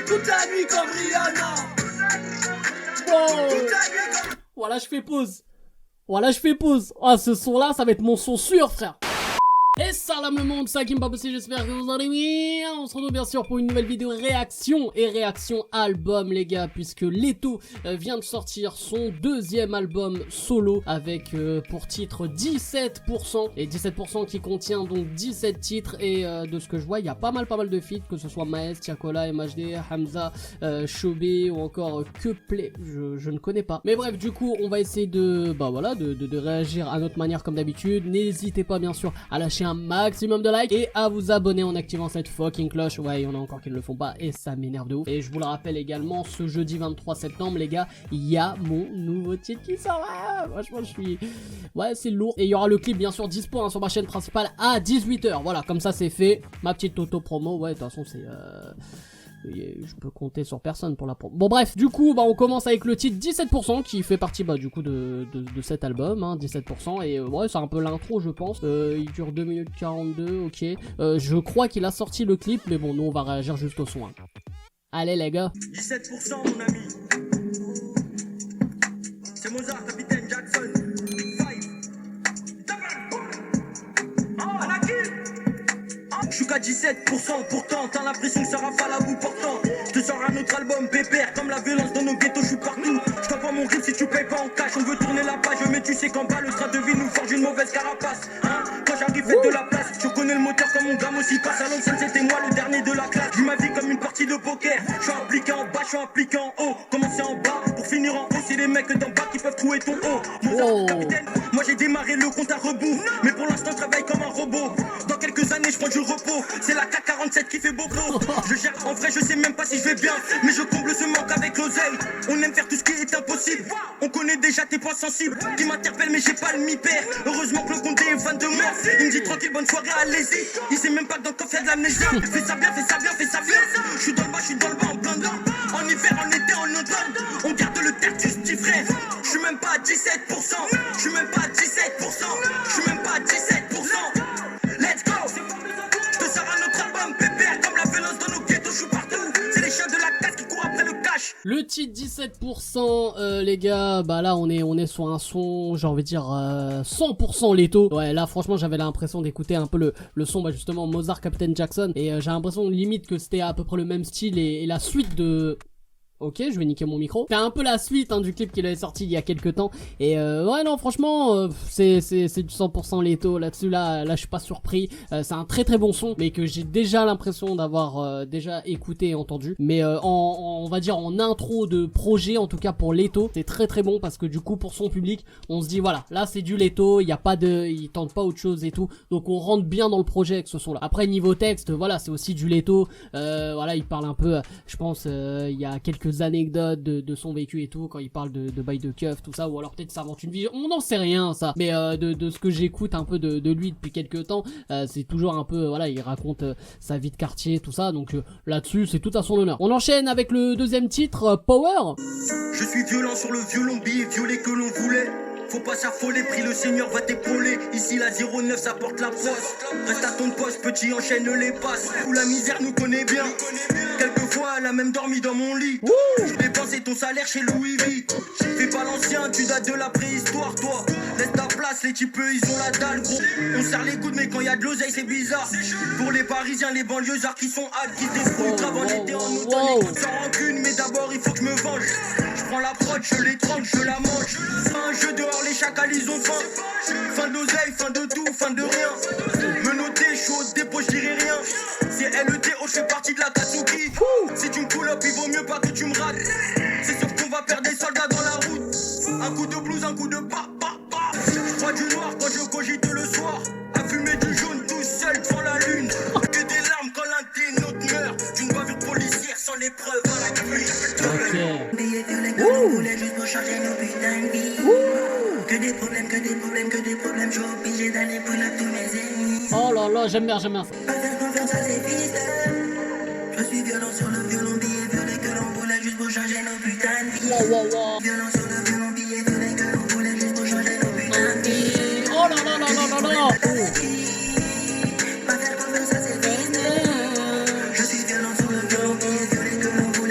toute la nuit comme Rihanna. Wow. Voilà, je fais pause. Voilà, je fais pause. Ah, ce son-là, ça va être mon son sûr, frère. Et salam le monde, c'est Hakim Babossi, j'espère que vous allez bien. On se retrouve bien sûr pour une nouvelle vidéo réaction et réaction album les gars, puisque Leto vient de sortir son deuxième album solo avec pour titre 17%, et 17% qui contient donc 17 titres, et de ce que je vois il y a pas mal de feats, que ce soit Maes, Tiakola, MHD, Hamza, Shobé ou encore Keplay, je ne connais pas. Mais bref, du coup on va essayer de réagir à notre manière comme d'habitude. N'hésitez pas bien sûr à lâcher un maximum de likes et à vous abonner en activant cette fucking cloche. Ouais, il y en a encore qui ne le font pas et ça m'énerve de ouf. Et je vous le rappelle également, ce jeudi 23 septembre les gars, il y a mon nouveau titre qui sort. Franchement je suis... Ouais, c'est lourd. Et il y aura le clip bien sûr dispo hein, sur ma chaîne principale à 18 h. Voilà, comme ça c'est fait. Ma petite auto-promo, ouais, de toute façon c'est... je peux compter sur personne pour la promo. Bon bref, du coup on commence avec le titre 17% qui fait partie du coup de cet album hein, 17%, et ouais c'est un peu l'intro je pense. Il dure 2 minutes 42, ok. Je crois qu'il a sorti le clip, mais bon nous on va réagir juste au son hein. Allez les gars. 17% mon ami. C'est Mozart, Capitaine Jackson. Je suis qu'à 17%, pourtant t'as l'impression que ça rafale à bout portant. Je te sors un autre album pépère, comme la violence dans nos ghettos, je suis partout. Je t'envoie mon rythme si tu payes pas en cash. On veut tourner la page, mais tu sais qu'en bas le strat de vie nous forge une mauvaise carapace hein. Quand j'arrive faites de la place, je connais le moteur comme mon gamme aussi passe. À l'ancienne c'était moi le dernier de la classe. Vis ma vie comme une partie de poker. Je suis impliqué en bas, je suis impliqué en haut. Commencer en bas pour finir en haut, c'est les mecs d'en bas qui peuvent trouver ton haut. Mon capitaine, moi j'ai démarré le compte à rebours, mais pour l'instant je travaille comme un robot. Dans quelques années je prends du repos, c'est la K47 qui fait bobo. Je gère en vrai, je sais même pas si je vais bien, mais je comble ce manque avec l'oseille. On aime faire tout ce qui est impossible. On connaît déjà tes points sensibles qui m'interpellent, mais j'ai pas le mi-père. Heureusement que le Condé est fan de moi. Il me dit tranquille, bonne soirée, allez-y. Il sait même pas que dans le coffre y'a de l'amnésie. Fais ça bien, fais ça bien, fais ça bien. Je suis dans le bas, je suis dans le bas, en plein dedans. En hiver, en été, en automne, on garde le tertus, petit frère. Je suis même pas à 17%. Je suis même pas à 17%. Je suis même pas à 17%. Let's go. Je te sors un autre album pépère, comme la violence dans nos ghettos, je suis partout. C'est les chiens de la casse qui courent après le cash. Le titre 17% les gars, bah là on est sur un son, j'ai envie de dire 100% Leto. Ouais là franchement j'avais l'impression d'écouter un peu le son justement Mozart, Captain Jackson, et j'ai l'impression limite que c'était à peu près le même style et la suite de... Ok, je vais niquer mon micro. C'est un peu la suite hein, du clip qu'il avait sorti il y a quelques temps. Et ouais non franchement c'est du 100% Leto là-dessus. Là je suis pas surpris. C'est un très bon son, mais que j'ai déjà l'impression d'avoir déjà écouté et entendu. Mais on va dire en intro de projet, en tout cas pour Leto, c'est très bon, parce que du coup pour son public on se dit voilà, là c'est du Leto, il y a pas de, il tente pas autre chose et tout. Donc on rentre bien dans le projet avec ce son là. Après niveau texte, voilà c'est aussi du Leto. Voilà il parle un peu, je pense il y a quelques anecdotes de son vécu et tout, quand il parle de bail de keuf, tout ça, ou alors peut-être ça invente une vie, on n'en sait rien ça, mais de ce que j'écoute un peu de lui depuis quelques temps, c'est toujours un peu, voilà, il raconte sa vie de quartier, tout ça, donc là-dessus c'est tout à son honneur. On enchaîne avec le deuxième titre, Power. Je suis violent sur le violon, billet violet que l'on voulait. Faut pas s'affoler, prie le Seigneur va t'épauler. Ici la 09 ça porte la poisse. Reste à ton poste, petit enchaîne les passes. Où la misère nous connaît bien. Quelquefois elle a même dormi dans mon lit. Je dépensé ton salaire chez Louis V. Fais pas l'ancien, tu dates de la préhistoire toi. Laisse ta place, les types ils ont la dalle gros. On serre les coudes mais quand y a de l'oseille c'est bizarre. Pour les Parisiens, les banlieusards qui sont hâte, qui se débrouillent, grave en été en automne. Écoute sans rancune, mais d'abord il faut que je me venge. Je prends la prod, je l'étrangle, je la mange. Un jeu dehors, les chacals ils ont faim. Fin d'oseille, fin de tout, fin de rien. Menotté, chaud, dépôt, je dirai rien. C'est LETO, je fais partie de la Katsuki. Si tu me pull up, il vaut mieux pas que tu me rates. C'est sûr qu'on va perdre des soldats dans la route. Un coup de blues, un coup de pa. Je crois du noir quand je cogite le soir. À fumer du jaune tout seul devant la lune. Que des larmes quand l'un des nôtres meurt. D'une bavure policière sans les preuves à la pluie. Voulait juste pour changer nos putains de vie. Que des problèmes, je suis obligé d'aller pull up tous mes ennemis. Oh là là, j'aime bien ça. Pas faire confiance à ces fils. Je suis violent sur le violon, billet violet que l'on voulait juste pour changer nos putains de vie. Violent sur le violon, billet violet que l'on voulait juste pour changer nos putains de vie. Oh là là. Pas faire confiance à ces fils. Je suis violent sur le violon, billet violet que l'on voulait.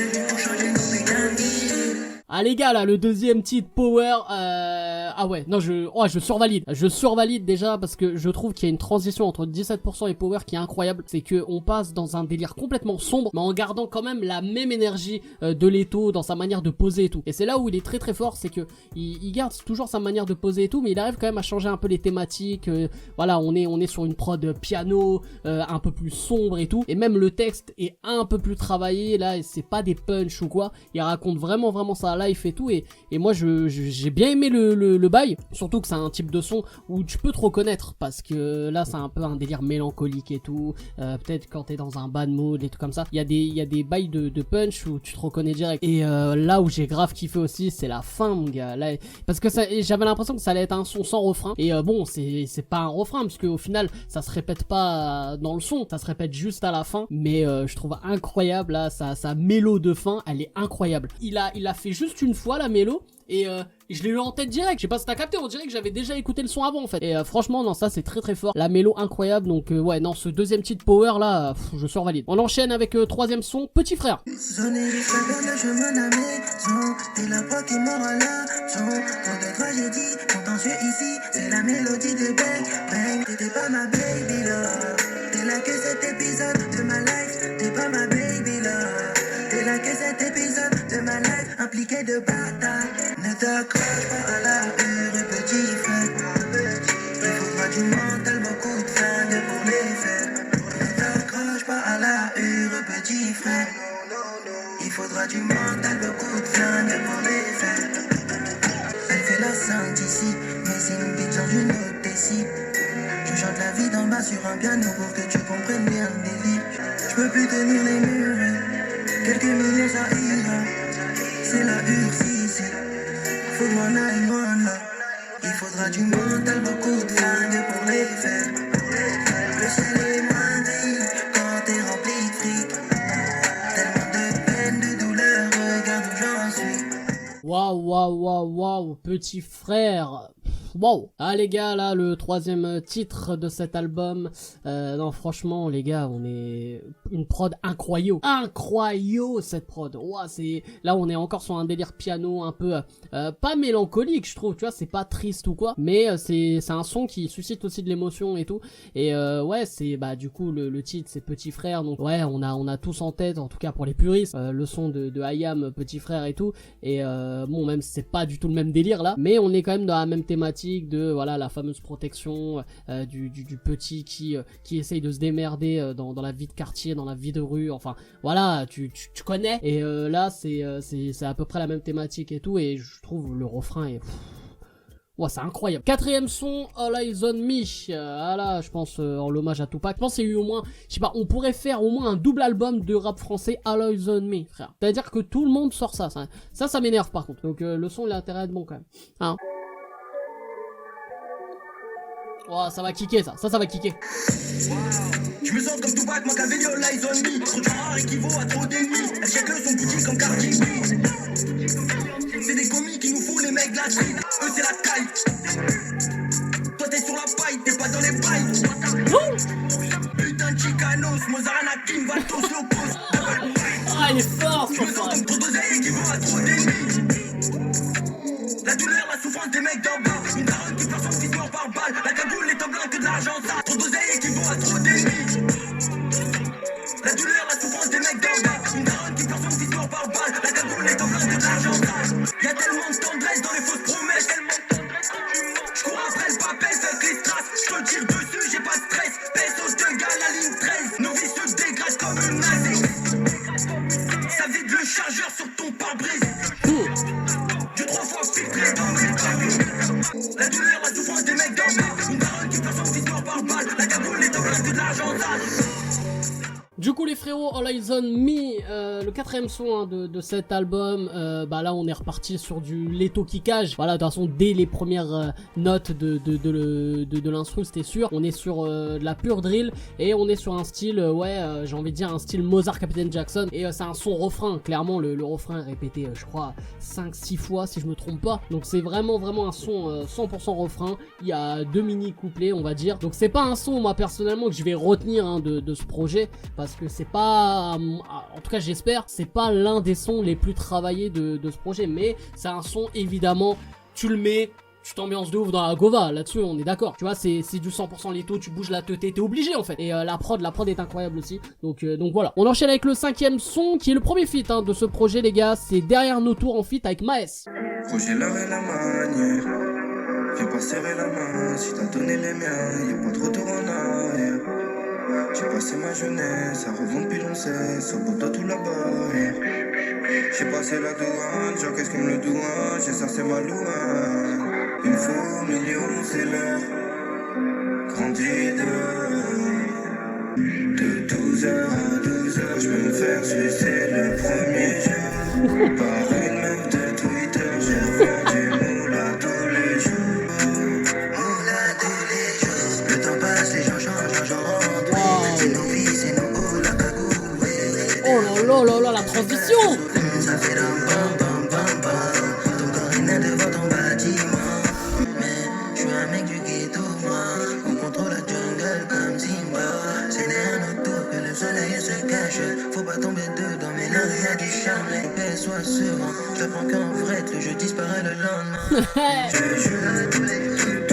Ah les gars là, le deuxième titre Power, ah ouais, non je survalide. Je survalide déjà parce que je trouve qu'il y a une transition entre 17% et Power qui est incroyable. C'est que on passe dans un délire complètement sombre, mais en gardant quand même la même énergie de Leto dans sa manière de poser et tout. Et c'est là où il est très très fort, c'est que il garde toujours sa manière de poser et tout, mais il arrive quand même à changer un peu les thématiques. Voilà, on est sur une prod piano, un peu plus sombre et tout. Et même le texte est un peu plus travaillé là, et c'est pas des punch ou quoi. Il raconte vraiment sa life et tout. Et moi j'ai bien aimé le bail, surtout que c'est un type de son où tu peux te reconnaître parce que là c'est un peu un délire mélancolique et tout. Peut-être quand t'es dans un bad mood et tout comme ça, il y a des bails de punch où tu te reconnais direct. Et là où j'ai grave kiffé aussi, c'est la fin mon gars là, parce que j'avais l'impression que ça allait être un son sans refrain. Et bon, c'est pas un refrain parce qu'au final ça se répète pas dans le son, ça se répète juste à la fin. Mais je trouve incroyable là, sa mélo de fin, elle est incroyable. Il a fait juste une fois la mélo. Et je l'ai eu en tête direct. Je sais pas si t'as capté, on dirait que j'avais déjà écouté le son avant en fait. Et franchement non, ça c'est très fort. La mélo incroyable. Donc ouais non, ce deuxième titre Power là, je survalide. On enchaîne avec troisième son, Petit Frère. Sonner les frères le chemin à maison. T'es la proie qui mord à la son. Pour de tragédie, contentieux ici, c'est la mélodie de Bang Bang. T'étais pas ma baby love. T'es là que cet épisode de ma life. T'es pas ma baby love. T'es là que cet épisode de ma life impliqué de bataille. Ne t'accroche pas à la hure, petit frère. Il faudra du mental, beaucoup de flingues pour les faire. Ne t'accroche pas à la hure, petit frère. Il faudra du mental, beaucoup de flingues pour les faire. Elle fait la sainte ici, mais c'est une bitch dans une autre décide. Je chante la vie d'en bas sur un piano pour que tu comprennes bien le délire. Je peux plus tenir les murs, quelques millions ça ira. C'est la urgence, faut que m'en aille loin là. Il faudra du mental, beaucoup de flingues pour les faire. Le ciel est moins gris quand t'es rempli de fric. Tellement de peine, de douleur, regarde où j'en suis. Waouh, Petit Frère. Wow. Ah les gars, là le troisième titre de cet album, non franchement les gars, on est une prod incroyable cette prod. Wow, c'est là on est encore sur un délire piano un peu pas mélancolique je trouve, tu vois, c'est pas triste ou quoi, mais c'est un son qui suscite aussi de l'émotion et tout. Et ouais, c'est bah du coup le titre c'est Petit Frère, donc ouais on a tous en tête, en tout cas pour les puristes, le son de IAM Petit Frère et tout. Et bon, même si c'est pas du tout le même délire là, mais on est quand même dans la même thématique de voilà la fameuse protection du petit qui essaye de se démerder dans la vie de quartier, dans la vie de rue, enfin voilà, tu connais. Et là c'est à peu près la même thématique et tout, et je trouve le refrain est ouais, c'est incroyable. Quatrième son, All Eyes on Me. Ah là, je pense en l'hommage à Tupac. Je pense qu'il y a eu au moins, je sais pas, on pourrait faire au moins un double album de rap français, All Eyes on Me, frère. C'est-à-dire que tout le monde sort ça m'énerve par contre. Donc le son il a intérêt à être bon quand même. Hein. Oh, ça va kicker ça va kicker. Je me sens comme Tupac, Machiavelli, all eyes on me. Trop de rare équivaut à trop d'ennemis. Elle check son boutique comme Cardi B. C'est des commis qui nous font les mecs de la street. Eux c'est la caille. Toi t'es sur la paille, t'es pas dans les bails. Putain de Chicanos, Mozart Anakin, Valtos, Locos. Ah, il est fort, je me sens comme trop d'oseille équivaut à trop d'ennemis. La douleur, la souffrance des mecs d'en bas. Une daronne qui pleure son fils mort par balle. La cagoule, les temps blancs, que de l'argent ça. Trop d'oseille équivaut à trop d'ennemis. La douleur, la souffrance des mecs d'en bas. Une daronne qui pleure son fils mort par balle. La cagoule, les temps blancs, que de l'argent ça. Y'a tellement de tendresse dans les fausses promesses. Je cours après le papel, fuck les strass. Je te tire dessus, j'ai pas de stress. Pesos de gars, la ligne 13. Nos vies se dégradent comme une nazi. Ça vide le chargeur sur ton pare-brise. Du 3 fois filtré dans mes papiers. La douleur, la souffrance des mecs d'en bas. Une daronne qui pleure son fils mort par balle. La cagoule, les temps blancs, que de l'argent sale. Du coup les frérots, All Eyes on Me, le quatrième son de cet album, bah là on est reparti sur du Leto kickage. Voilà, de toute façon dès les premières notes de l'instru c'était sûr. On est sur de la pure drill et on est sur un style, j'ai envie de dire un style Mozart Captain Jackson. Et c'est un son refrain, clairement le refrain est répété je crois 5-6 fois si je me trompe pas. Donc c'est vraiment un son 100% refrain. Il y a 2 mini couplets on va dire. Donc c'est pas un son moi personnellement que je vais retenir de ce projet, parce que c'est pas, en tout cas j'espère, c'est pas l'un des sons les plus travaillés de ce projet, mais c'est un son évidemment, tu le mets, tu t'ambiances de ouf dans la Gova, là-dessus on est d'accord, tu vois, c'est du 100% Leto, tu bouges la tête, t'es obligé en fait, et la prod est incroyable aussi, donc voilà. On enchaîne avec le 5e son, qui est le premier feat de ce projet les gars, c'est Derrière nos tours en feat avec Maes. Projet l'art et la manière, viens pas serrer la main, si t'as donné les miens, y'a pas de retour en arrière. J'ai passé ma jeunesse à revendre puis l'on sait, sur poteau tout là-bas. J'ai passé la douane, j'encaisse comme le douane, j'ai ça c'est ma louane. Il me faut millions, c'est l'heure, grandi de 12h à 12h, je peux me faire sucer le premier jour. Par une meuf de Twitter, j'ai revendu moula tous les jours. Moula tous les jours, le temps passe, les gens changent. C'est nos vies, c'est nos hauts, la cagoule. Oh là là là là, la transition. Ça fait ram pam pam pam pam. Ton corps est né devant ton bâtiment. Mais je suis un mec du ghetto, moi. On contrôle la jungle comme Simba. C'est derrière nos tours que le soleil se cache. Faut pas tomber dedans, mais là il y a du charme. Les paix soient serein. Je prends qu'en vrai, le jeu disparaît le lendemain. Je joue.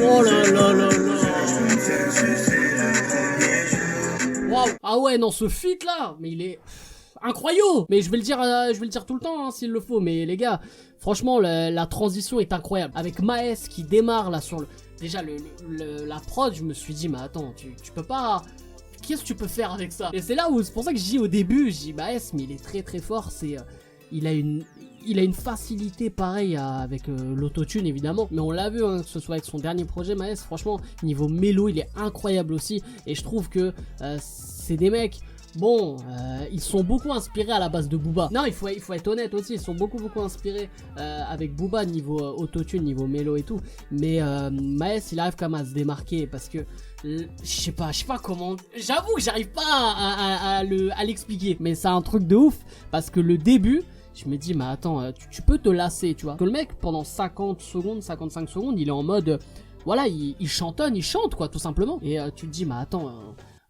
Oh là là là là. Je me fais sucer le premier jour. Waouh. Ah ouais, non, ce feat là, mais il est incroyable. Mais je vais le dire tout le temps s'il le faut. Mais les gars, franchement, la transition est incroyable. Avec Maes qui démarre là sur le... Déjà, la prod, je me suis dit, mais attends, tu peux pas... Qu'est-ce que tu peux faire avec ça? Et c'est là où, c'est pour ça que je dis au début, je dis Maes, mais il est très très fort. C'est... il a une facilité pareille avec l'autotune évidemment, mais on l'a vu que ce soit avec son dernier projet Maes, franchement niveau mélo il est incroyable aussi, et je trouve que c'est des mecs, bon, ils sont beaucoup inspirés à la base de Booba. Non, il faut être honnête aussi, ils sont beaucoup inspirés avec Booba niveau autotune, niveau mélo et tout, mais Maes il arrive quand même à se démarquer parce que je sais pas comment, j'avoue que j'arrive pas à l'expliquer, mais c'est un truc de ouf parce que le début, je me dis, mais attends, tu peux te lasser, tu vois. Que le mec, pendant 50 secondes, 55 secondes, il est en mode, voilà, il chantonne, il chante, quoi, tout simplement. Et tu te dis, mais attends,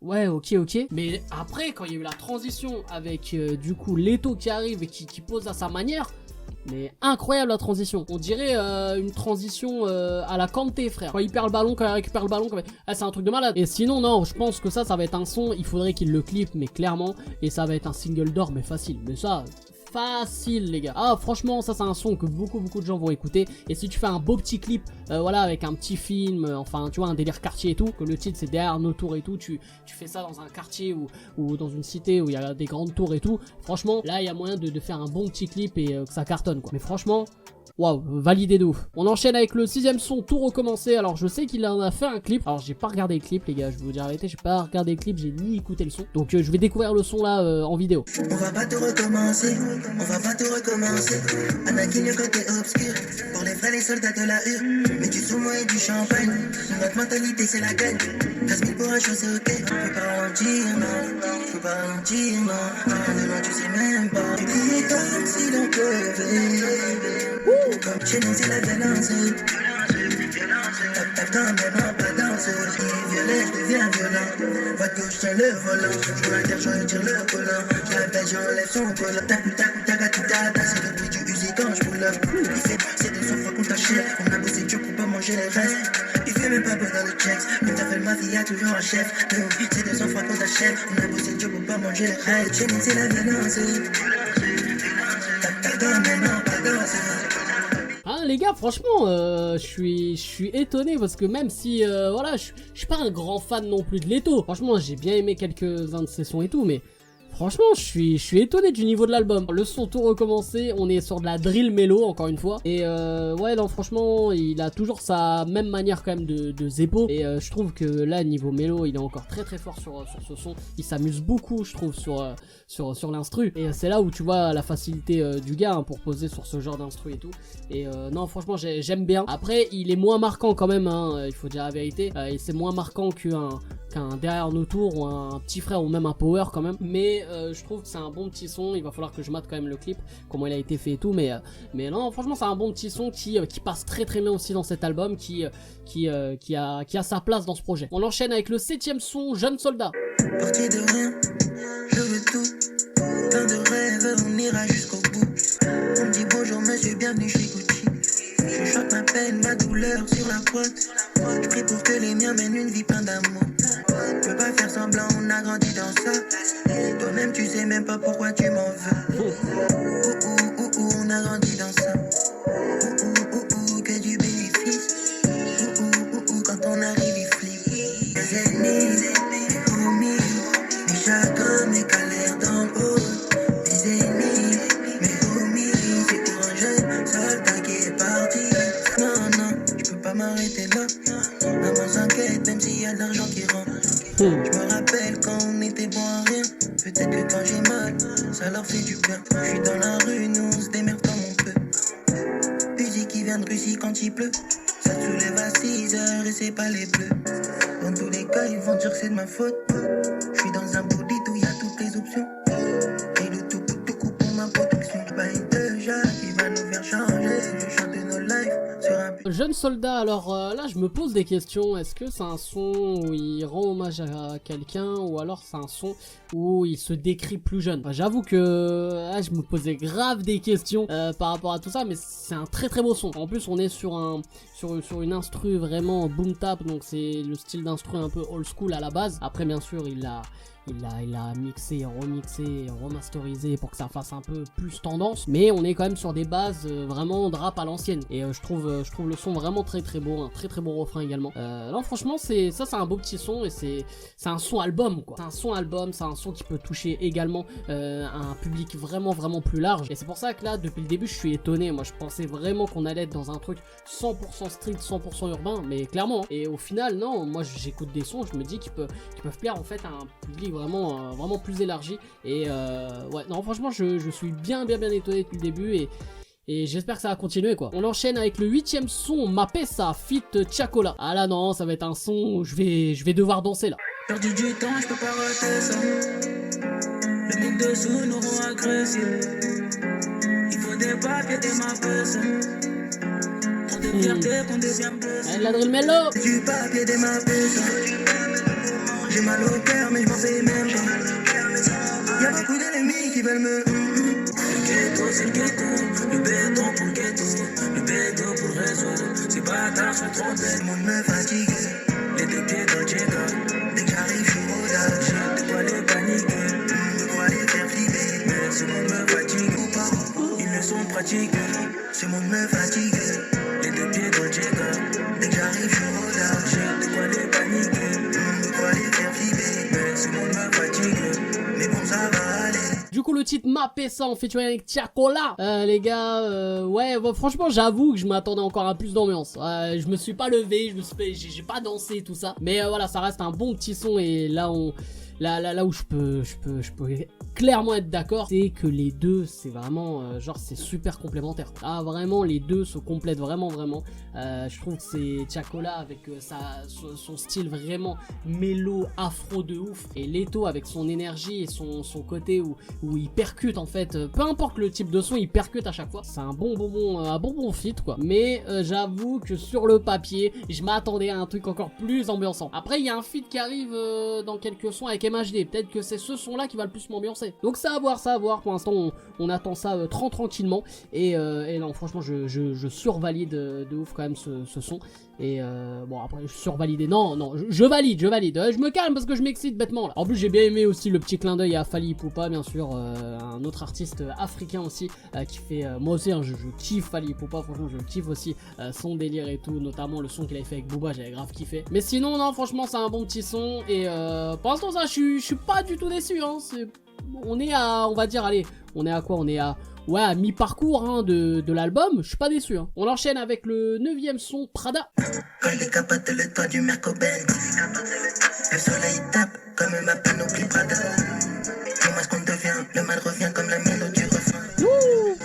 ouais, ok. Mais après, quand il y a eu la transition avec, du coup, Leto qui arrive et qui pose à sa manière, mais incroyable la transition. On dirait une transition à la Kanté, frère. Quand il perd le ballon, quand il récupère le ballon, c'est un truc de malade. Et sinon, non, je pense que ça va être un son, il faudrait qu'il le clippe, mais clairement, et ça va être un single d'or, mais facile. Mais ça... facile les gars. Ah franchement ça c'est un son que beaucoup de gens vont écouter, et si tu fais un beau petit clip voilà avec un petit film, enfin tu vois un délire quartier et tout, que le titre c'est Derrière nos tours et tout, tu fais ça dans un quartier ou dans une cité où il y a des grandes tours et tout, franchement là il y a moyen de faire un bon petit clip et que ça cartonne quoi. Mais franchement waouh, validé de ouf. On enchaîne avec le 6ème son, Tout recommencer. Alors je sais qu'il en a fait un clip. Alors j'ai pas regardé le clip les gars, je vais vous dire la vérité, j'ai pas regardé le clip, j'ai ni écouté le son. Donc je vais découvrir le son là en vidéo. On va pas tout recommencer, on va pas tout recommencer. Anakin le côté obscur, pour les frères les soldats de la hurle. Mais du saumon et du champagne, notre mentalité c'est la gagne. 15 000 pour un chose c'est ok, je peux pas en dire non, je peux pas en dire non. Demain tu sais même pas, tu dis comme si l'on pleuvait. Chez nous c'est la violence. Tape quand même pas danse. Violet, je deviens violent. Votre gauche tient le volant. Je vois un terre, je tire le volant. Je l'appelle, j'enlève son collant. Tac, c'est le bruit du Uzi quand je brûle up. Il fait c'est de son fois qu'on t'achète. On a bossé dur pour pas manger les restes. Il fait même pas beau dans le checks. Mais t'as fait le mafia, toujours un chef. C'est de son fois qu'on t'achète. On a bossé dur pour pas manger les restes. Chez nous c'est la violence. Tape quand même pas danse. Ah les gars franchement je suis étonné parce que même si voilà je suis pas un grand fan non plus de Leto, franchement j'ai bien aimé quelques-uns de ses sons et tout, mais franchement je suis étonné du niveau de l'album. Le son Tout recommencer, on est sur de la drill mélo encore une fois, et ouais non franchement il a toujours sa même manière quand même de Zeppo, et je trouve que là niveau mélo il est encore très fort sur ce son. Il s'amuse beaucoup je trouve sur l'instru, et c'est là où tu vois la facilité du gars pour poser sur ce genre d'instru et tout, et non franchement j'aime bien. Après il est moins marquant quand même il faut dire la vérité, et c'est moins marquant qu'un Derrière nos tours ou un petit frère ou même un Power quand même, mais je trouve que c'est un bon petit son. Il va falloir que je mate quand même le clip, comment il a été fait et tout, mais non franchement c'est un bon petit son qui passe très bien aussi dans cet album, qui a sa place dans ce projet. On enchaîne avec le 7ème son, Jeune Soldat. Parti de rien, je veux on ira jusqu'au bout. On me dit bonjour monsieur, bienvenue chez Gucci. Je chante ma peine, ma douleur sur la boîte. Je prie pour que les miens mènent une vie pleine d'amour. Je peux pas faire semblant, on a grandi dans ça. Toi-même tu sais même pas pourquoi tu m'en veux. On a grandi dans ça. Que du bénéfice. Quand on arrive il flippe. Mes ennemis, mes homies, mes chagrins, mes galères d'en haut. Mes ennemis, mes homies, c'est pour un jeune soldat qui est parti. Non, je peux pas m'arrêter là. Maman s'inquiète même s'il y a de l'argent qui rentre. Je me rappelle quand on était bon à rien. Peut-être que quand j'ai mal, ça leur fait du bien. Je suis dans la rue, nous on se démerde comme on peut. Musique qui vient de Russie quand il pleut. Ça te soulève à 6 heures et c'est pas les bleus. Dans tous les cas, ils vont dire que c'est de ma faute. Je suis dans un bolide où il y a toutes les options. Et le tout pour ma protection. Pas une de Jacques qui va nous faire changer. Je chante nos lives sur un Jeune soldat, alors là je me pose des questions. Est-ce que c'est un son où il rend hommage à quelqu'un ou alors c'est un son où il se décrit plus jeune? Enfin, j'avoue que là, je me posais grave des questions par rapport à tout ça, mais c'est un très très beau son. En plus on est sur une instru vraiment boom tap, donc c'est le style d'instru un peu old school à la base. Après bien sûr il a mixé, remixé, remasterisé pour que ça fasse un peu plus tendance, mais on est quand même sur des bases vraiment de rap à l'ancienne. Et je trouve le son vraiment très très beau, un très très bon refrain également. Non franchement c'est un beau petit son et c'est un son album quoi. C'est un son album, c'est un son qui peut toucher également un public vraiment vraiment plus large. Et c'est pour ça que là depuis le début je suis étonné. Moi je pensais vraiment qu'on allait être dans un truc 100% street, 100% urbain, mais clairement. Et au final non, moi j'écoute des sons, je me dis qu'ils peuvent plaire en fait à un public vraiment plus élargi. Et ouais non franchement je suis bien étonné depuis le début et j'espère que ça va continuer quoi. On enchaîne avec le 8ème son, Mapesa feat Chacola. Ah là non, ça va être un son où je vais devoir danser là. Perdu du temps, je peux pas rater ça. Le manque de sous nous rend agressifs. Il faut des papiers, des Mapesa. Trop de fierté qu'on devient blessé. La drill mello. Du papier, des Mapesa. J'ai mal au cœur mais je m'en fais même pas. Y'a beaucoup d'ennemis qui veulent me. Le ghetto c'est le ghetto. Le béton pour le ghetto. Le béton pour le réseau. Ces bâtards sont trop bêtes. Le monde me fatigue. Les deux pieds dans le Jega. Dès que j'arrive je suis rodage. De quoi les paniquer. De quoi les faire flipper. Mais ce monde me fatigue ou pas. Ils ne sont pratiques. Ce monde me fatigue. Les deux pieds dans le Jega. Dès que j'arrive je suis rodage. De quoi les paniquer. De quoi les faire flipper. Mais ce monde me fatigue. Mais bon ça va aller. Du coup le titre Mapesa en featuring avec Chacola. Les gars, ouais bah, franchement j'avoue que je m'attendais encore à plus d'ambiance. Je me suis pas levé, j'ai pas dansé tout ça. Mais voilà, ça reste un bon petit son et là où je peux clairement être d'accord, c'est que les deux c'est vraiment genre c'est super complémentaire. Ah vraiment les deux se complètent vraiment. Je trouve que c'est Chacola avec son style vraiment mélo afro de ouf et Leto avec son énergie et son côté où il percute en fait, peu importe le type de son il percute à chaque fois. C'est un bon feat quoi. Mais j'avoue que sur le papier je m'attendais à un truc encore plus ambiançant. Après il y a un feat qui arrive dans quelques sons avec MHD, peut-être que c'est ce son là qui va le plus m'ambiancer. Donc ça à voir, pour l'instant on attend ça tranquillement et non franchement je survalide de ouf quand même ce son. Et bon après je survalide, non je valide, je me calme parce que je m'excite bêtement là. En plus j'ai bien aimé aussi le petit clin d'œil à Fally Ipupa bien sûr, un autre artiste africain aussi qui fait, moi aussi hein, je kiffe Fally Ipupa, franchement je kiffe aussi son délire et tout, notamment le son qu'il avait fait avec Booba, j'avais grave kiffé. Mais sinon non franchement c'est un bon petit son et pour l'instant ça je suis pas du tout déçu hein. On est à, on va dire allez, on est à quoi, on est à ouais, à mi-parcours hein, de l'album, je suis pas déçu hein. On enchaîne avec le 9ème son, Prada. Quand il est capable de le toit du Merco-Benz. Le soleil tape comme ma panoplie Prada. Dis-moi ce qu'on devient, le mal revient comme la mélodie du refrain.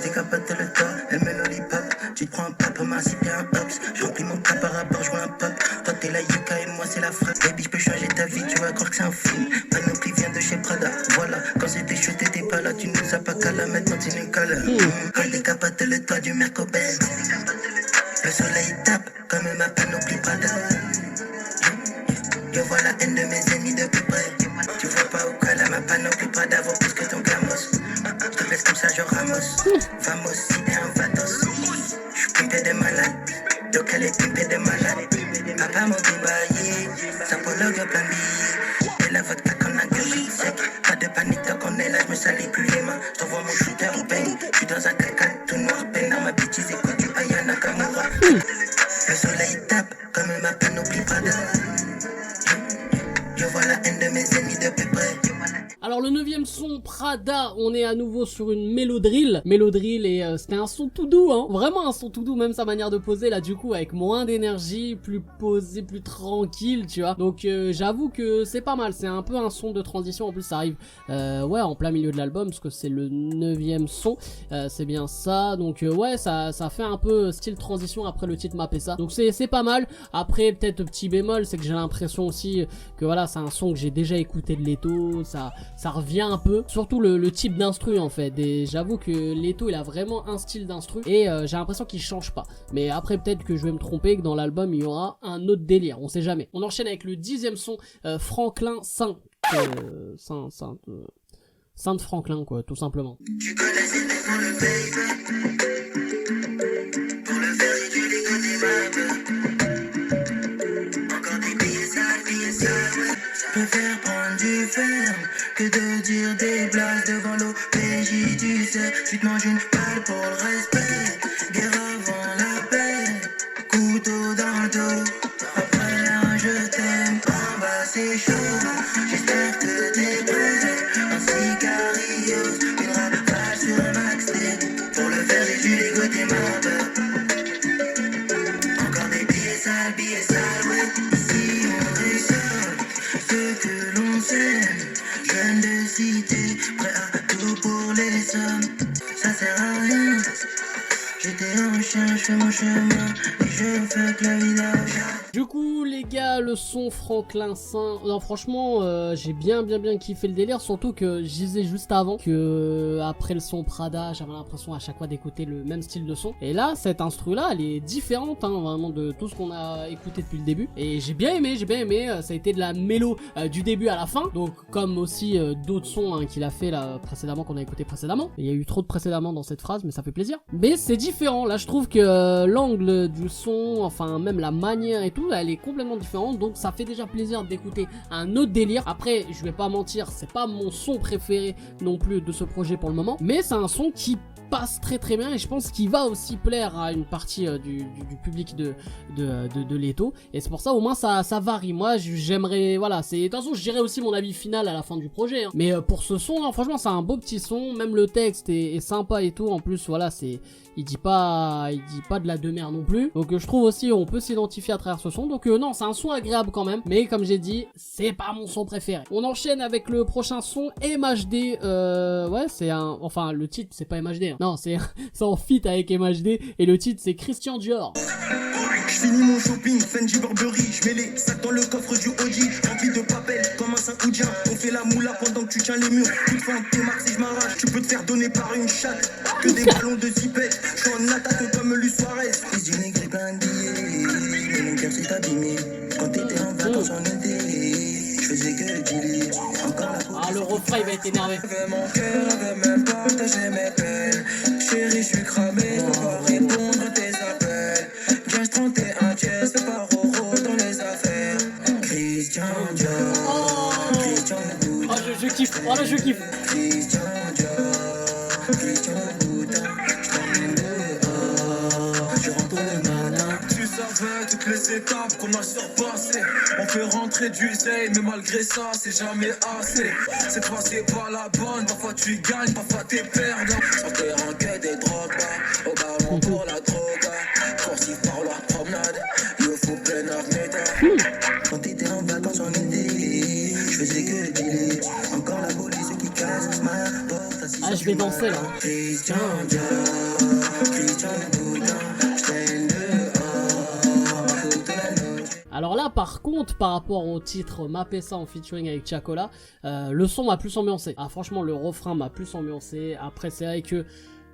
T'es capable de le toit, elle me lollipop. Tu te prends un pap, ma si bien un hops. Je remplis mon cas par rapport, je vois un pop. Toi t'es la Yuka et moi c'est la frappe. Baby, je peux changer ta vie, tu vas croire que c'est un film. Panoplie vient de chez Prada, voilà. Quand c'était chaud, t'étais pas là, tu nous as pas qu'à la maintenant tu nous colles. Quand il est capable de le toit du Merco-Benz. Le soleil tape comme ma panoplie Prada. Je vois la haine de mes ennemis de plus près. Tu vois pas où qu'elle a ma panoplie Prada vaut plus que ton gamos. Je te laisse comme ça, je vamos. Vamos si t'es un vatos. J'suis pimpé de malade, donc elle est pimpée de malade. Papa m'a débaillé, sa pologue a plein de billets. Et la vodka qu'on a gueule sec. Pas de panique tant qu'on est là, j'me salis plus les mains. J't'envoie mon shooter au bang. J'suis dans un caca tout noir, peine dans ma bêtise, écoute du Aya Nakamura. Le soleil tape, comme ma peine n'oublie pas de. Je vois la haine de mes ennemis de plus près. Alors le 9e son, Prada, on est à nouveau sur une mélodrill. Mélodrill et c'était un son tout doux, hein. Vraiment un son tout doux, même sa manière de poser là du coup avec moins d'énergie, plus posé, plus tranquille, tu vois. Donc j'avoue que c'est pas mal, c'est un peu un son de transition, en plus ça arrive ouais en plein milieu de l'album parce que c'est le 9e son, c'est bien ça. Donc ouais ça fait un peu style transition après le titre Mapesa. Donc c'est pas mal. Après peut-être petit bémol, c'est que j'ai l'impression aussi que voilà c'est un son que j'ai déjà écouté de Leto, ça revient un peu, surtout le type d'instru en fait, et j'avoue que Leto il a vraiment un style d'instru et j'ai l'impression qu'il change pas, mais après peut-être que je vais me tromper, que dans l'album il y aura un autre délire, on sait jamais. On enchaîne avec le 10e son, Franklin Saint Sainte Franklin quoi, tout simplement. Tu connais c'était pour le baby. Pour le faire j'ai dû les côtés encore des billets sales, ouais. Je préfère prendre du ferme que de dire des blagues devant l'OPJ, tu sais. Tu te manges une balle pour le respect, guerre avant la paix, couteau dans le dos. Après un je t'aime, en bas c'est chaud. J'espère que t'es prêt, un sicarios, une rafale sur un max D. Pour le faire j'ai dû ligoter ma peur. Encore des billets sales, ouais. Ici on est seul, ceux que l'on s'aime. Jeune de cité, prêt à tout pour les sommes. Ça sert à rien. J'étais un chien, je fais mon chemin et je fais que la vie d'argent. Du coup les gars, le son Franklin Saint, non franchement j'ai bien kiffé le délire, surtout que je disais juste avant que après le son Prada j'avais l'impression à chaque fois d'écouter le même style de son, et là cette instru là elle est différente hein, vraiment de tout ce qu'on a écouté depuis le début, et j'ai bien aimé, ça a été de la mélo du début à la fin, donc comme aussi d'autres sons hein, qu'il a fait là précédemment, qu'on a écouté précédemment. Il y a eu trop de précédemment dans cette phrase mais ça fait plaisir, mais c'est différent, là je trouve que l'angle du son, enfin même la manière et tout, elle est complètement différente, donc ça fait déjà plaisir d'écouter un autre délire. Après je vais pas mentir, c'est pas mon son préféré non plus de ce projet pour le moment, mais c'est un son qui passe très bien et je pense qu'il va aussi plaire à une partie du public de Leto, et c'est pour ça au moins ça varie. Moi j'aimerais, voilà, c'est de toute façon je dirais aussi mon avis final à la fin du projet hein. Mais pour ce son non, franchement c'est un beau petit son, même le texte est sympa et tout, en plus voilà c'est, il dit pas de la demeure non plus, donc je trouve aussi on peut s'identifier à travers ce son, donc non c'est un son agréable quand même, mais comme j'ai dit c'est pas mon son préféré. On enchaîne avec le prochain son, MHD, ouais c'est un, enfin le titre c'est pas MHD hein. Non c'est en feat avec MHD et le titre c'est Christian Dior. J'finis mon shopping, Fendi Burberry, j'mets les sacs dans le coffre du Audi, rempli de papel comme un Saint-Oudien. On fait la moula pendant que tu tiens les murs, toute fin t'es Marseille, j'm'arrache. Tu peux te faire donner par une chatte, que des ballons de zipette. J'suis en attaque comme Luis Suarez. Fils du nègre et plein de billets, et mon cœur s'est abîmé. Quand t'étais en vacances en été, j'faisais que dealer. Encore la Ah le refrain il va être énervé. mon cœur, veut même partager mes peines. Chérie, je suis cramé, faut pas répondre à tes appels. Gage 31 pièces, fais pas roro dans les affaires. Christian Dior, Christian Boutin. Oh je kiffe, oh là je kiffe. Christian Dior, Christian Boutin. J't'emmène dehors, je rentre le matin. Tu savais toutes les étapes qu'on a surpassées. On fait rentrer du zèle, mais malgré ça, c'est jamais assez. Cette fois, c'est pas la bonne. Parfois, tu gagnes, parfois, t'es perdant. Sur terrain que des drogues, au ballon pour la drogue. Coursive par la promenade, il faut plein avenue. Quand t'étais en vacances en été, je faisais que dealer. Encore la police qui casse ma porte. Ah je vais danser là. Christian Dior, Christian Boutin, j't'aime dehors toute la nuit. Alors là par contre par rapport au titre Mapesa en featuring avec Chacola, le son m'a plus ambiancé. Ah franchement le refrain m'a plus ambiancé. Après c'est vrai que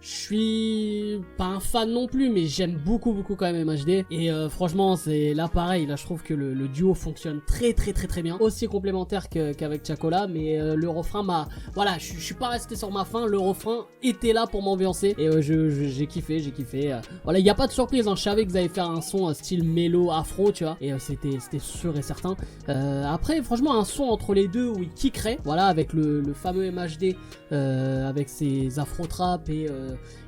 Je suis pas un fan non plus, mais j'aime beaucoup quand même MHD. Et franchement, c'est là pareil. Là, je trouve que le duo fonctionne très bien. Aussi complémentaire qu'avec Chacola. Mais le refrain m'a... Voilà, je suis pas resté sur ma faim. Le refrain était là pour m'ambiancer. Et j'ai kiffé. Voilà, il n'y a pas de surprise. Hein. Je savais que vous allez faire un son style mélo afro, tu vois. Et c'était sûr et certain. Après, franchement, un son entre les deux où il kickerait. Voilà, avec le fameux MHD. Avec ses afro-trap et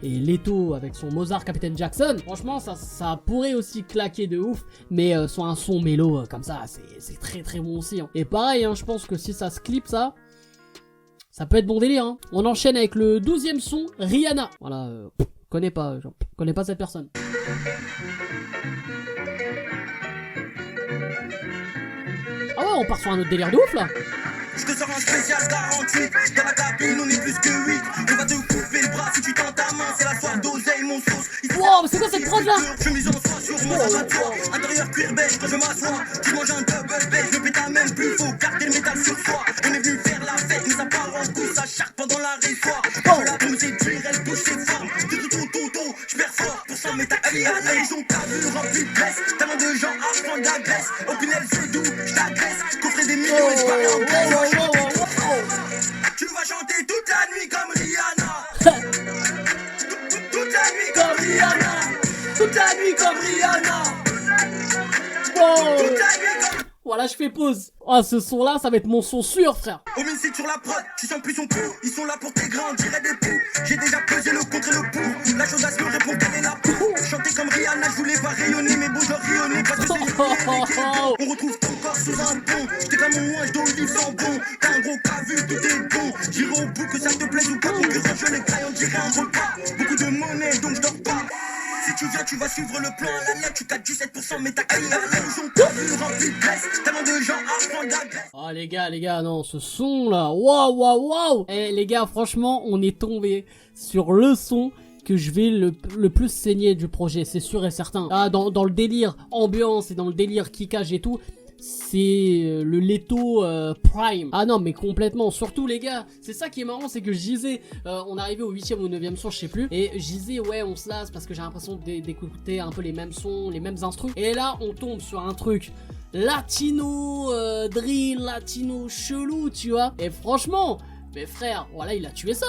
Leto avec son Mozart Captain Jackson. Franchement, ça pourrait aussi claquer de ouf, mais sur un son mélo comme ça, c'est très bon aussi. Hein. Et pareil, hein, je pense que si ça se clip, ça peut être bon délire. Hein. On enchaîne avec le 12e son, Rihanna. Voilà, connais pas cette personne. Ah ouais, on part sur un autre délire de ouf là. Je te sors un spécial 48. Dans la cabine, on est plus que 8. On va te couper le bras si tu tends ta main. C'est la soirée d'oseille, mon sauce. Wow, mais c'est quoi cette prod là? Je mise en soie sur moi, ça va de toi. Intérieur cuir beige quand je m'assois. Tu manges un double beige, le pétard même plus. Faut garder le métal sur soi. On est venu faire la fête, mais ça part en couille. Ça charque pendant la réfoire. Quand la bombe s'étire, elle bouge ses formes. Tout, je perds fort. Pour ça, mais t'as allé à la région. T'as vu rempli de graisse. Tellement de gens à prendre la graisse. Au final, c'est doux, je t'agresse. Coffrer des millions et je parle en graisse. Tu vas chanter toute la nuit comme Rihanna. Toute la nuit comme Rihanna. Toute la nuit comme Rihanna. Wow. Toute la nuit comme... Voilà, je fais pause. Oh, ce son là, ça va être mon son sûr, frère. Homicide sur la prod, tu sens plus son pouls. Ils sont là pour tes grands, on dirait des poux. J'ai déjà pesé le contre et le pour. La chaudasse me répond qu'elle est là pour chanter comme Rihanna, je voulais pas rayonner, mais bon, je rayonner parce que c'est le on retrouve ton corps sous un pont. J'étais comme un ouage d'olive sans bon. T'as un gros cas vu, tout est bon. J'irai au bout que ça te plaise ou pas. Concurrent, je les craille, on dirait un repas. Beaucoup de monnaie, donc je dors pas. Si tu viens, tu vas suivre le plan à la lettre. Tu cadres 17%, mais t'as qu'à y aller. Ils t'as vu rempli de graisse. Tellement de gens à prendre la graisse. Oh les gars, non, ce son là, waouh. Eh les gars, franchement, on est tombé sur le son que je vais le plus saigner du projet, c'est sûr et certain. Ah, dans le délire ambiance et dans le délire kickage et tout, c'est le Leto Prime. Ah non mais complètement, surtout les gars, c'est ça qui est marrant, c'est que je disais, on arrivait au 8e ou 9e son, je sais plus, et je disais ouais on se lasse parce que j'ai l'impression d'écouter un peu les mêmes sons, les mêmes instrus, et là on tombe sur un truc latino, drill, latino chelou, tu vois, et franchement... Mais frère, voilà, il a tué ça.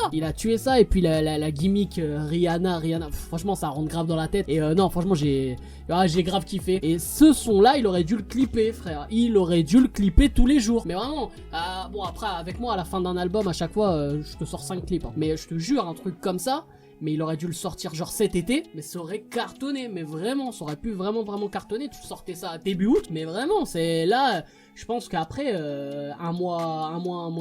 Et puis la gimmick Rihanna, franchement, ça rentre grave dans la tête. Et non, franchement, j'ai grave kiffé. Et ce son-là, il aurait dû le clipper, frère. Il aurait dû le clipper tous les jours. Mais vraiment, bon, après, avec moi, à la fin d'un album, à chaque fois, je te sors 5 clips. Hein. Mais je te jure, un truc comme ça... Mais il aurait dû le sortir genre cet été, mais ça aurait cartonné, mais vraiment, ça aurait pu vraiment cartonner. Tu sortais ça début août, mais vraiment, c'est là, je pense qu'après, un mois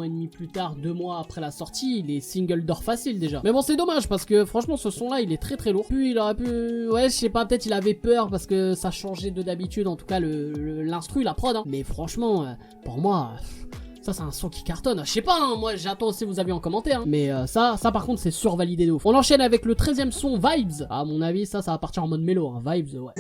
et demi plus tard, 2 mois après la sortie, il est single d'or facile déjà. Mais bon, c'est dommage parce que franchement, ce son-là, il est très lourd. Puis il aurait pu, ouais, je sais pas, peut-être il avait peur parce que ça changeait de d'habitude, en tout cas l'instru, la prod. Hein. Mais franchement, pour moi. Ça c'est un son qui cartonne, je sais pas, hein, moi j'attends aussi vous avis en commentaire, hein. Mais ça par contre c'est survalidé de ouf. On enchaîne avec le 13e son, Vibes. À mon avis ça va partir en mode mélo, hein. Vibes, ouais.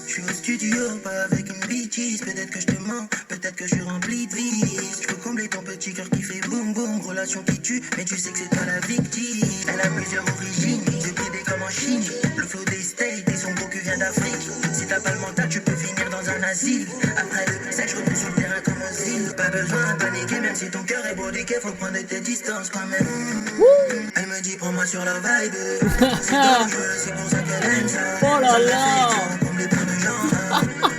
Je suis au studio, pas avec une bitch. Peut-être que je te mens, peut-être que je suis rempli de vices. Je peux combler ton petit cœur qui fait boum boum. Relation qui tue, mais tu sais que c'est toi la victime. Elle a plusieurs origines, j'ai bridé comme en Chine. Le flow des States et son beau cul vient d'Afrique. Si t'as pas le mental, tu peux finir dans un asile. Après le sexe, je retourne sur le terrain comme aux îles. Pas besoin de paniquer, même si ton cœur est brodiqué, faut prendre tes distances quand même. Elle me dit, prends-moi sur la vibe. C'est dangereux, c'est pour ça qu'elle aime ça. Oh là là.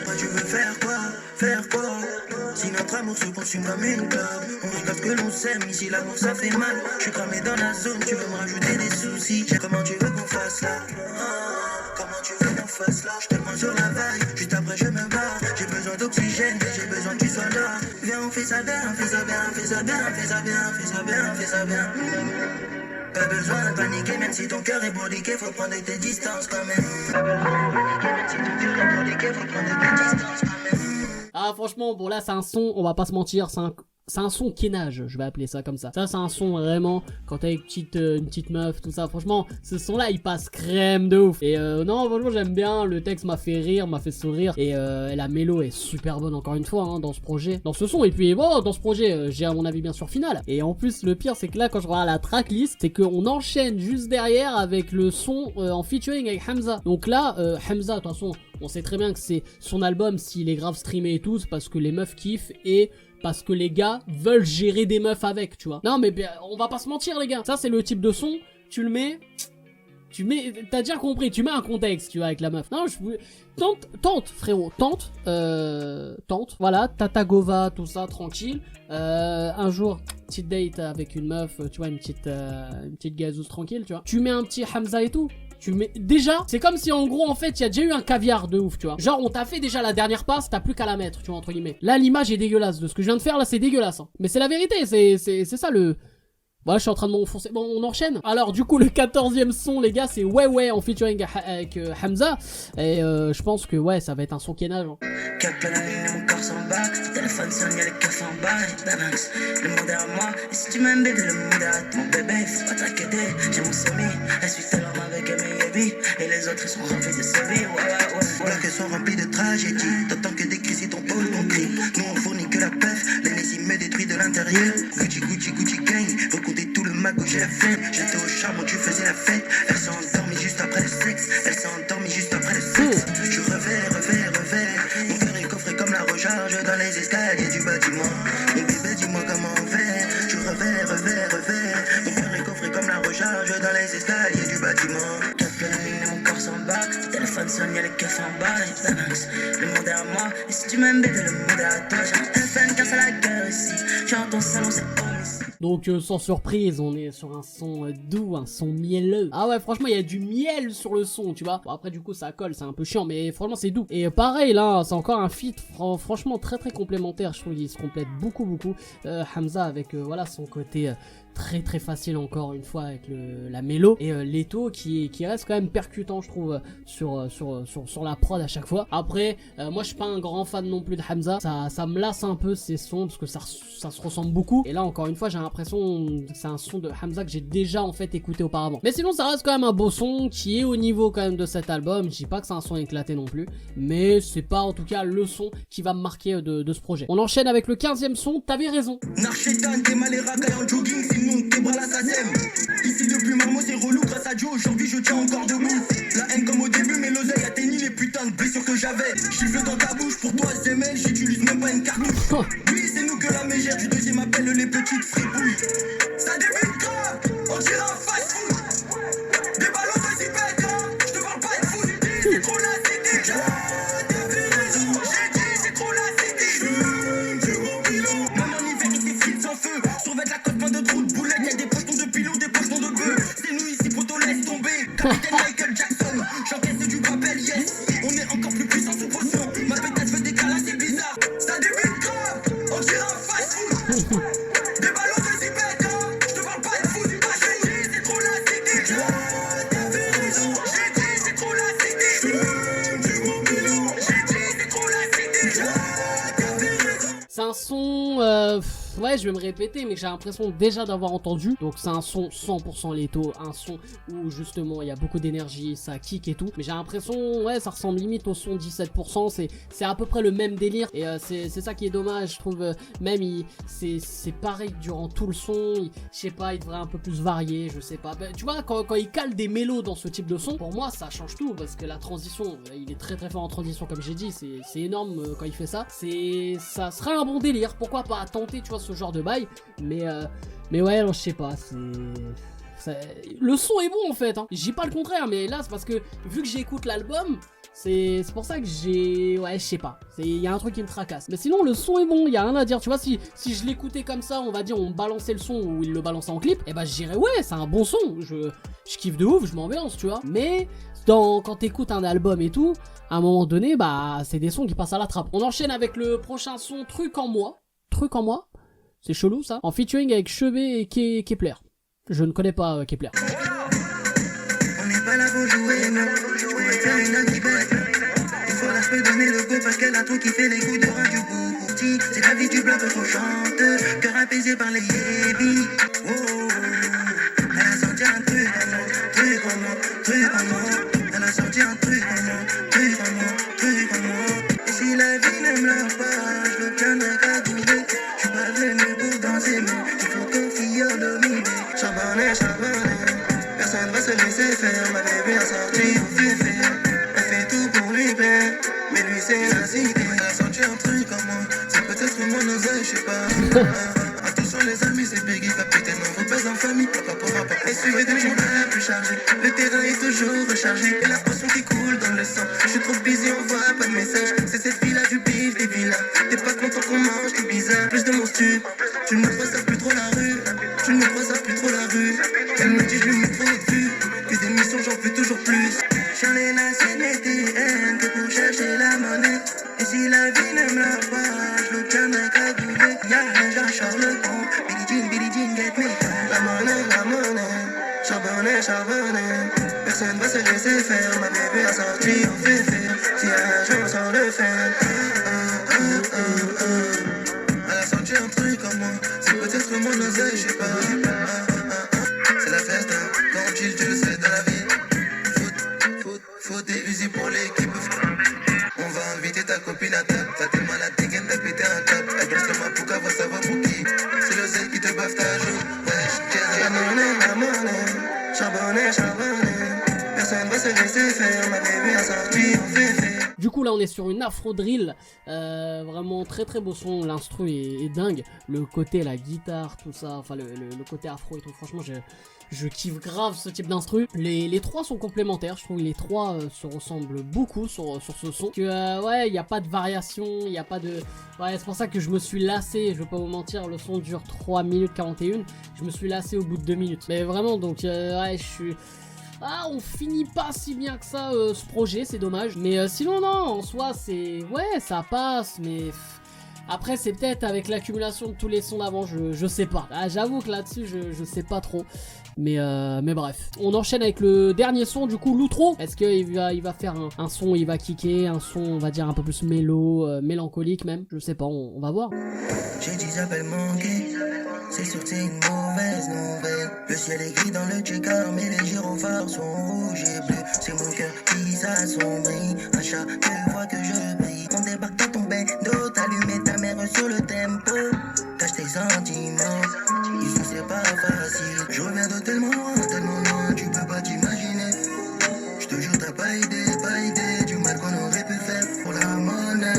Toi tu veux faire quoi? Si notre amour se consume comme une clope, on regarde que l'on s'aime, ici l'amour ça fait mal. Je suis cramé dans la zone, tu veux me rajouter des soucis. Comment tu veux qu'on fasse là? Comment tu veux qu'on fasse là? Je te prends sur la vague, juste après je me barre. J'ai besoin d'oxygène, j'ai besoin que tu sois là. Viens on fait ça bien, fais ça bien, fais ça bien, fais ça bien, fais ça bien, fais ça bien. Pas besoin de paniquer, même si ton cœur est brodiqué, faut prendre tes distances quand même. Pas besoin de paniquer, même si ton cœur est brodiqué, faut prendre tes distances quand même. Ah franchement, bon là c'est un son, on va pas se mentir, c'est c'est un son kénage, je vais appeler ça comme ça. Ça, c'est un son vraiment, quand t'as une petite meuf, tout ça. Franchement, ce son-là, il passe crème de ouf. Et non, franchement, j'aime bien. Le texte m'a fait rire, m'a fait sourire. Et la mélo est super bonne, encore une fois, hein, dans ce projet, dans ce son. Et puis, bon, dans ce projet, j'ai à mon avis bien sûr final. Et en plus, le pire, c'est que là, quand je regarde la tracklist, c'est qu'on enchaîne juste derrière avec le son en featuring avec Hamza. Donc là, Hamza, de toute façon, on sait très bien que c'est son album, s'il est grave streamé et tout, c'est parce que les meufs kiffent et parce que les gars veulent gérer des meufs avec, tu vois. Non mais on va pas se mentir les gars, ça c'est le type de son, tu le mets, t'as déjà compris, tu mets un contexte, tu vois, avec la meuf. Non, tente frérot, tente, voilà, Tatagova, tout ça, tranquille. Un jour, petite date avec une meuf, tu vois, une petite gazeuse tranquille, tu vois. Tu mets un petit Hamza et tout. Tu mets déjà, c'est comme si en gros en fait il y a déjà eu un caviar de ouf, tu vois. Genre on t'a fait déjà la dernière passe, t'as plus qu'à la mettre, tu vois, entre guillemets. Là l'image est dégueulasse, de ce que je viens de faire là c'est dégueulasse, hein. Mais c'est la vérité, c'est ça le... Voilà, je suis en train de m'enfoncer. Bon, on enchaîne. Alors, du coup, le 14e son, les gars, c'est Ouais Ouais en featuring avec Hamza. Et je pense que, ouais, ça va être un son kénage. Hein. Capte la ligne, mon corps s'en bat. Le téléphone sonne, y'a les keufs en bas. Et balance, le monde est à moi. Et si tu m'aimes, bébé, le monde est à toi. Mon bébé, faut pas t'inquiéter. J'ai mon semi. Elle suit sa larme avec Amy. Et les autres, ils sont remplis de semis. Ouais. Voilà qu'elles sont remplies de tragédies. T'entends que des cris, ton pôle, ton cri. Nous, on fournit que la pef. L'ennemi me détruit de l'intérieur. Gucci gang. Recompter tout le mago, j'ai la flemme. J'étais au charbon, tu faisais la fête. Elle s'est endormie juste après le sexe. Elle s'est endormie juste après le sexe. Je revers. Mon cœur est coffré comme la recharge dans les escaliers du bâtiment. Mon bébé, dis-moi comment on fait. Je revers. Mon cœur est coffré comme la recharge dans les escaliers du bâtiment. Capte la ligne, mon corps s'en bat. Le téléphone sonne, y'a les keufs en bas. Et balance, le monde est à moi. Et si tu m'aimes, bébé, le monde est à toi. J'ai un FN car c'est la guerre ici. J'ai dans ton salon, c'est homicide. Donc sans surprise, on est sur un son doux, un son mielleux. Ah ouais, franchement, il y a du miel sur le son, tu vois. Bon, après, du coup, ça colle, c'est un peu chiant, mais franchement, c'est doux. Et pareil, là, c'est encore un feat franchement très complémentaire. Je trouve qu'il se complète beaucoup. Hamza avec, voilà, son côté... très facile encore une fois avec la mélo et Leto qui reste quand même percutant je trouve sur la prod à chaque fois. Après moi je suis pas un grand fan non plus de Hamza, ça me lasse un peu ces sons parce que ça se ressemble beaucoup et là encore une fois j'ai l'impression que c'est un son de Hamza que j'ai déjà en fait écouté auparavant, mais sinon ça reste quand même un beau son qui est au niveau quand même de cet album. Je dis pas que c'est un son éclaté non plus, mais c'est pas en tout cas le son qui va me marquer de ce projet. On enchaîne avec le 15e son, t'avais raison. Narchetan, t'es mal et racaille en jogging, sinon tes bras là ça sème. Ici depuis Marmot c'est relou, grâce à Dieu aujourd'hui je tiens encore debout. La haine comme au début mais l'oseille atteignit les putains de blessures que j'avais. Gifle dans ta bouche pour toi SML, j'utilise même pas une cartouche. Oui c'est nous que la mégère du deuxième appel les petites fripouilles. Ça débute grave, on dirait un fast food. Des ballons de zipette, je te parle pas de foot. C'est trop la cité, t'avais raison. J'ai dit c'est trop la cité. Je mon pilon. Même en hiver il s'effrite sans feu. Survête la côte plein de trous de boulettes. Y'a des pochetons de pilons, des pochetons de bœufs. C'est nous ici, poto, laisse tomber. Capitaine Michael Jackson, j'encaisse du papel, yes. On est encore plus puissant sous potion. Ma pétasse veut des câlins, c'est bizarre. Ça débute grave, on dirait un fast food. Des ballons de zipette, je te parle pas de foot. J'ai dit c'est trop la cité. T'avais raison, j'ai dit c'est trop la cité. Je mon pilon, j'ai dit c'est trop la cité. T'avais raison. C'est un son, ouais, je vais me répéter, mais j'ai l'impression déjà d'avoir entendu. Donc c'est un son 100% Leto, un son où justement il y a beaucoup d'énergie, ça kick et tout. Mais j'ai l'impression, ouais, ça ressemble limite au son 17%. C'est à peu près le même délire. Et c'est ça qui est dommage, je trouve. Même c'est pareil durant tout le son. Je sais pas, il devrait un peu plus varier, je sais pas. Ben, tu vois, quand il cale des mélos dans ce type de son, pour moi ça change tout parce que la transition, il est très fort en transition comme j'ai dit. C'est énorme quand il fait ça. Ça serait un bon délire. Pourquoi pas tenter, tu vois, ce genre de bail, mais ouais, alors, je sais pas, le son est bon en fait, hein. J'ai pas le contraire, mais là c'est parce que vu que j'écoute l'album, c'est pour ça que ouais, je sais pas, il y a un truc qui me tracasse, mais sinon le son est bon, il y a rien à dire, tu vois. Si je l'écoutais comme ça, on va dire on balançait le son ou il le balançait en clip, et bah je dirais ouais, c'est un bon son, je kiffe de ouf, je m'ambiance, tu vois. Mais quand t'écoutes un album et tout, à un moment donné, bah c'est des sons qui passent à la trappe. On enchaîne avec le prochain son, Truc en moi. C'est chelou ça. En featuring avec Chevet et Kepler. Je ne connais pas Kepler. On n'est pas là pour jouer, non. Je pourrais faire une anti-bête. Il faut la je peux donner le go parce qu'elle a trop kiffé les coups de rein du bourti. C'est la vie du bloc qu'on chante, cœur apaisé par les yébis. Oh, elle a sorti un truc en moi, truc en moi, truc en moi. Elle a sorti un truc en moi, truc en moi, truc en moi. Et si la vie ne me l'a pas, je le tiendrai qu'à trouver. Je suis pas venu pour danser, mais il faut qu'on fille dominer. Charbonnet, charbonnet, personne va se laisser faire. Ma bébé a sorti au féfé. Elle fait tout pour lui plaire, mais lui c'est la cité. Elle a sorti un truc en moi, c'est peut-être mon oseille, je sais pas. Attention les amis, c'est Peggy, capitaine, on repose en famille. Papa, papa, et suivez des jours la plus chargée. Le terrain est toujours rechargé, et la potion qui coule dans le sang. Je suis trop busy, on voit pas de message. C'est cette fille-là du bif, des villas. T'es pas content qu'on mange, t'es bizarre. Plus de mon stu, tu ne me crois ça plus trop la rue. Tu ne me crois ça plus trop la rue. Elle me dit je lui mets trop de vues. Que des missions, j'en veux toujours plus. J'en ai la CNTN que pour chercher la monnaie. Et si la vie ne me l'a pas, je le tiendrai qu'à trouver. Y'a un genre Charles Pont, Billie Jean, get me. La monnaie, charbonnet, charbonnet. Personne va se laisser faire, ma bébé a sorti au féfé. Si un jour sans le faire, elle a sorti un truc en moi, c'est peut-être mon oseille, je sais pas. C'est la fête, quand tu le sais dans la vie. Faut des usines pour l'équipe. On va inviter ta copine à table. T'as tes malades, t'es qu'elle t'a pété un cap. Elle brosse le mapouka, va savoir pour qui. C'est l'oseille qui te baffe ta joue. La monnaie, charbonnet, charbonnet. Personne va se laisser faire, ma bébé a sorti au féfé. Du coup là on est sur une afro drill, vraiment très très beau son, l'instru est dingue, le côté la guitare, tout ça, enfin le côté afro et tout, franchement je kiffe grave ce type d'instru. Les trois sont complémentaires, je trouve que les trois se ressemblent beaucoup sur ce son. Que ouais, il n'y a pas de variation, il n'y a pas de... Ouais, c'est pour ça que je me suis lassé, je vais pas vous mentir, le son dure 3 minutes 41, je me suis lassé au bout de 2 minutes. Mais vraiment, donc ouais, je suis... Ah, on finit pas si bien que ça ce projet, c'est dommage. Mais sinon, non, en soi, c'est... Ouais, ça passe, mais... Après, c'est peut-être avec l'accumulation de tous les sons d'avant, je sais pas. Ah, j'avoue que là-dessus, je sais pas trop. Mais bref. On enchaîne avec le dernier son, du coup, l'outro. Est-ce qu'il va faire un son, il va kicker, un son, on va dire, un peu plus mélancolique même. Je sais pas, on va voir. J'ai dit appel manqué, c'est sûr que c'est une mauvaise nouvelle. Le ciel est gris dans le check-out, mais les gyrophares sont rouges et bleus. C'est mon cœur qui s'assombrit à chaque fois que je brille. On débarque dans ton bendo, t'allumes ta mère sur le tempo. Cache tes sentiments, ici c'est pas facile. Je reviens de tellement loin, tu peux pas t'imaginer. Je te jure t'as pas idée du mal qu'on aurait pu faire. Pour la monnaie,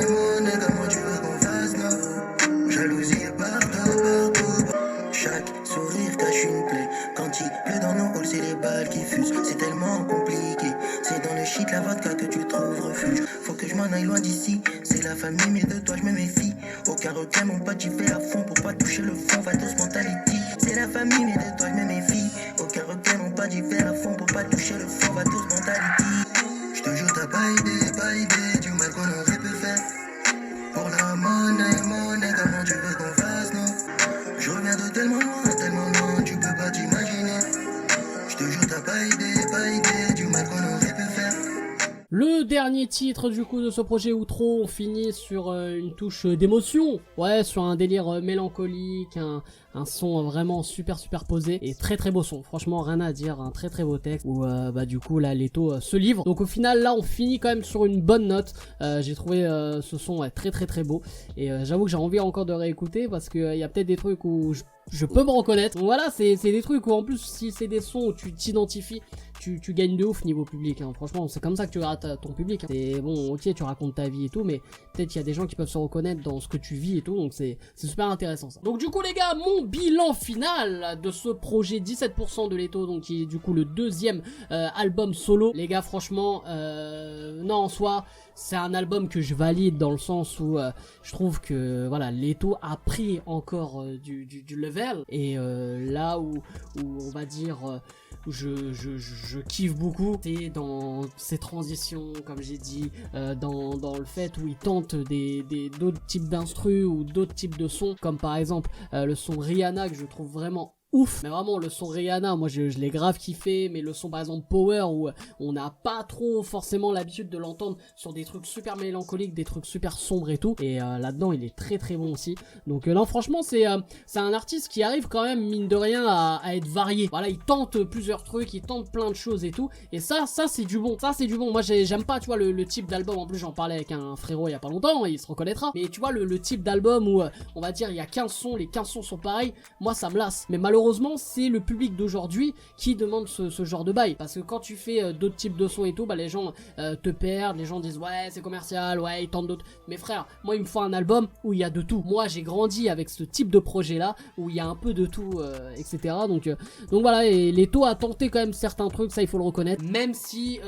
comment tu veux qu'on fasse, non? Jalousie partout. Chaque sourire cache une plaie. Quand il pleut dans nos halls, c'est les balles qui fusent. C'est tellement compliqué. C'est dans le shit, la vodka que tu trouves refuge. Faut que je m'en aille loin d'ici. C'est la famille, mais de toi je me méfie. Aucun requin, mon pote, j'y vais à fond pour pas toucher le fond. Vatos mentality. C'est la famille, mais de toi je me méfie. Aucun requin, mon pote, j'y vais à fond pour pas toucher le fond. Vatos mentality. Je te jure, t'as pas idée du mal qu'on aurait pu faire. Pour la monnaie, comment tu veux qu'on fasse, non? Je reviens de tellement loin, tu peux pas t'imaginer. Je te jure, t'as pas idée du mal qu'on aurait pu faire. Le dernier titre du coup de ce projet outro, on finit sur une touche d'émotion, ouais, sur un délire mélancolique, un son vraiment super posé et très beau son, franchement rien à dire, un très beau texte où bah du coup là Leto se livre. Donc au final là on finit quand même sur une bonne note, j'ai trouvé ce son très beau et j'avoue que j'ai envie encore de réécouter parce que y a peut-être des trucs où je peux me reconnaître. Donc voilà, c'est des trucs où en plus si c'est des sons où tu t'identifies, tu gagnes de ouf niveau public, hein. Franchement c'est comme ça que tu rates ton public, hein. C'est bon, ok, tu racontes ta vie et tout, mais peut-être qu'il y a des gens qui peuvent se reconnaître dans ce que tu vis et tout, donc c'est super intéressant ça. Donc du coup les gars, mon bilan final de ce projet 17% de Leto, donc qui est du coup le deuxième album solo. Les gars franchement, non en soi, c'est un album que je valide dans le sens où je trouve que voilà, Leto a pris encore du level et là où on va dire je kiffe beaucoup, c'est dans ses transitions, comme j'ai dit, dans le fait où il tente d'autres types d'instrus ou d'autres types de sons, comme par exemple le son Rihanna que je trouve vraiment ouf. Mais vraiment, le son Rihanna, moi je l'ai grave kiffé, mais le son par exemple Power, où on n'a pas trop forcément l'habitude de l'entendre sur des trucs super mélancoliques, des trucs super sombres et tout, et là-dedans il est très très bon aussi. Donc non, franchement c'est un artiste qui arrive quand même mine de rien à être varié. Voilà, il tente plusieurs trucs, il tente plein de choses et tout, et ça c'est du bon, ça c'est du bon. Moi j'aime pas, tu vois, le type d'album, en plus j'en parlais avec un frérot il y a pas longtemps, il se reconnaîtra, mais tu vois le type d'album où on va dire il y a 15 sons, les 15 sons sont pareils, moi ça me lasse. Mais malheureusement c'est le public d'aujourd'hui qui demande ce genre de bail, parce que quand tu fais d'autres types de sons et tout, bah les gens te perdent, les gens disent ouais c'est commercial, ouais ils tentent d'autres. Mais frère, moi il me faut un album où il y a de tout. Moi j'ai grandi avec ce type de projet là où il y a un peu de tout, etc. Donc voilà, et Leto a tenté quand même certains trucs, ça il faut le reconnaître, même si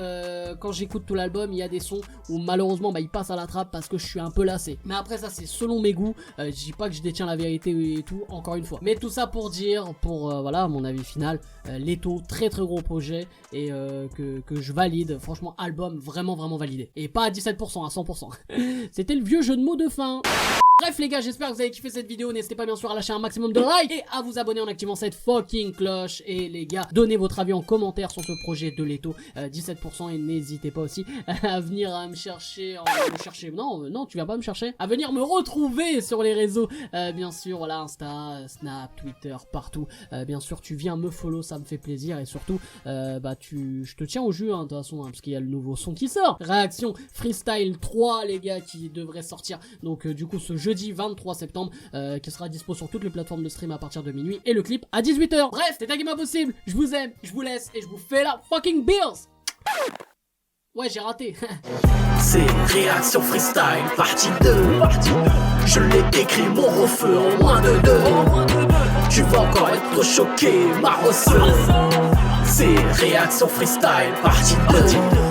quand j'écoute tout l'album il y a des sons où malheureusement bah il passe à la trappe parce que je suis un peu lassé. Mais après ça c'est selon mes goûts, je dis pas que je détiens la vérité et tout, encore une fois. Mais tout ça pour dire, voilà mon avis final, Leto très très gros projet, et que je valide, franchement album vraiment validé. Et pas à 17%, à 100%. C'était le vieux jeu de mots de fin. Bref les gars, j'espère que vous avez kiffé cette vidéo, n'hésitez pas bien sûr à lâcher un maximum de likes et à vous abonner en activant cette fucking cloche. Et les gars, donnez votre avis en commentaire sur ce projet de Leto, 17%, et n'hésitez pas aussi à venir me chercher, non tu viens pas me chercher, à venir me retrouver sur les réseaux, bien sûr, voilà, Insta, Snap, Twitter, partout, bien sûr tu viens me follow, ça me fait plaisir, et surtout, je te tiens au jus, hein, de toute façon, parce qu'il y a le nouveau son qui sort, Réaction Freestyle 3 les gars, qui devrait sortir, donc du coup ce jeudi 23 septembre, qui sera dispo sur toutes les plateformes de stream à partir de minuit, et le clip à 18h. Bref, c'était Game Impossible, je vous aime, je vous laisse, et je vous fais la fucking bills. Ouais, j'ai raté. C'est Réaction Freestyle, partie 2. Je l'ai écrit mon refeu en moins de 2. Tu vas encore être choqué, ma ressort. C'est Réaction Freestyle, partie 2.